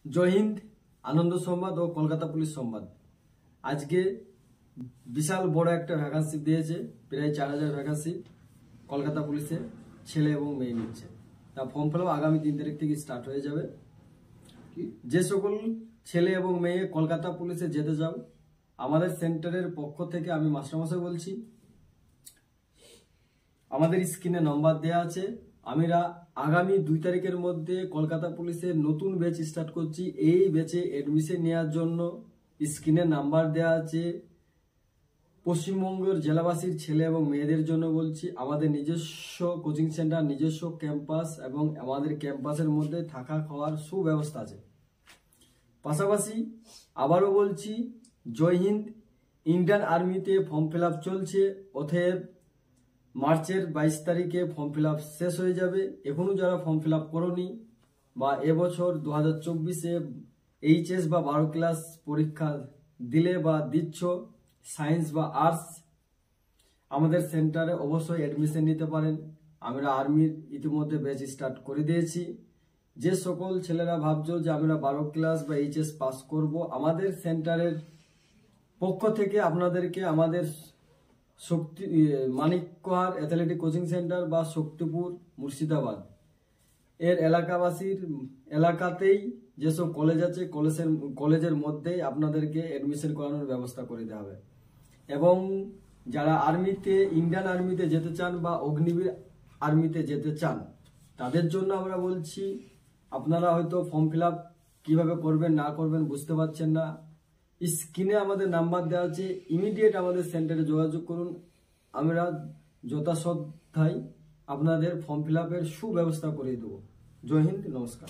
জয় হিন্দ, আনন্দ সংবাদ ও কলকাতা পুলিশ সংবাদ। আজকে বিশাল বড় একটা ভ্যাকান্সি দিয়েছে, প্রায় 4000 ভ্যাকান্সি কলকাতা পুলিশে ছেলে এবং মেয়ে নিচ্ছে। তা ফর্ম ফিল আপ আগামী 3 তারিখ থেকে স্টার্ট হয়ে যাবে। যে সকল ছেলে এবং মেয়ে কলকাতা পুলিশে যেতে চাও, আমাদের সেন্টারের পক্ষ থেকে আমি মাস্টারমশাই বলছি। আমাদের স্ক্রিনে নম্বর দেওয়া আছে। আমরা আগামী 2 তারিখের মধ্যে কলকাতা পুলিশের নতুন ব্যাচ স্টার্ট করছি। এই ব্যাচে এডমিশন নেওয়ার জন্য স্ক্রিনে নাম্বার দেওয়া আছে। পশ্চিমবঙ্গের জেলাবাসীর ছেলে এবং মেয়েদের জন্য বলছি, আমাদের নিজস্ব কোচিং সেন্টার, নিজস্ব ক্যাম্পাস এবং আমাদের ক্যাম্পাসের মধ্যে থাকা খাওয়ার সুব্যবস্থা আছে। পাশাপাশি আবারও বলছি, জয় হিন্দ। ইন্ডিয়ান আর্মিতে ফর্ম ফিল আপ চলছে, অতএব মার্চের 22 তারিখে ফর্ম ফিল আপ শেষ হয়ে যাবে। এখনও যারা ফর্ম ফিল আপ করোনি বা এবছর 2024-এ এইচএস বা 12 ক্লাস পরীক্ষা দিলে বা দিচ্ছ, সায়েন্স বা আর্টস, আমাদের সেন্টারে অবশ্যই অ্যাডমিশন নিতে পারেন। আমরা আর্মির ইতিমধ্যে ব্যাচ স্টার্ট করে দিয়েছি। যে সকল ছেলেরা ভাবছো যে আমরা 12 ক্লাস বা এইচএস পাস করব, আমাদের সেন্টারের পক্ষ থেকে আপনাদেরকে আমাদের মানিকহার অ্যাথলেটিক কোচিং সেন্টার বা শক্তিপুর মুর্শিদাবাদ এর এলাকাবাসীর এলাকাতেই যেসব কলেজ আছে, কলেজের মধ্যেই আপনাদেরকে অ্যাডমিশন করানোর ব্যবস্থা করে দেওয়া হবে। এবং যারা আর্মিতে, ইন্ডিয়ান আর্মিতে যেতে চান বা অগ্নিবীর আর্মিতে যেতে চান, তাদের জন্য আমরা বলছি, আপনারা হয়তো ফর্ম ফিল আপ কীভাবে করবেন না করবেন বুঝতে পারছেন না। স্ক্রিনে আমাদের নাম্বার দেওয়া আছে, ইমিডিয়েট আমাদের সেন্টারে যোগাযোগ করুন। আমরা যথাসাধ্য আপনাদের ফর্ম ফিল আপের সুব্যবস্থা করে দেবো। জয় হিন্দ, নমস্কার।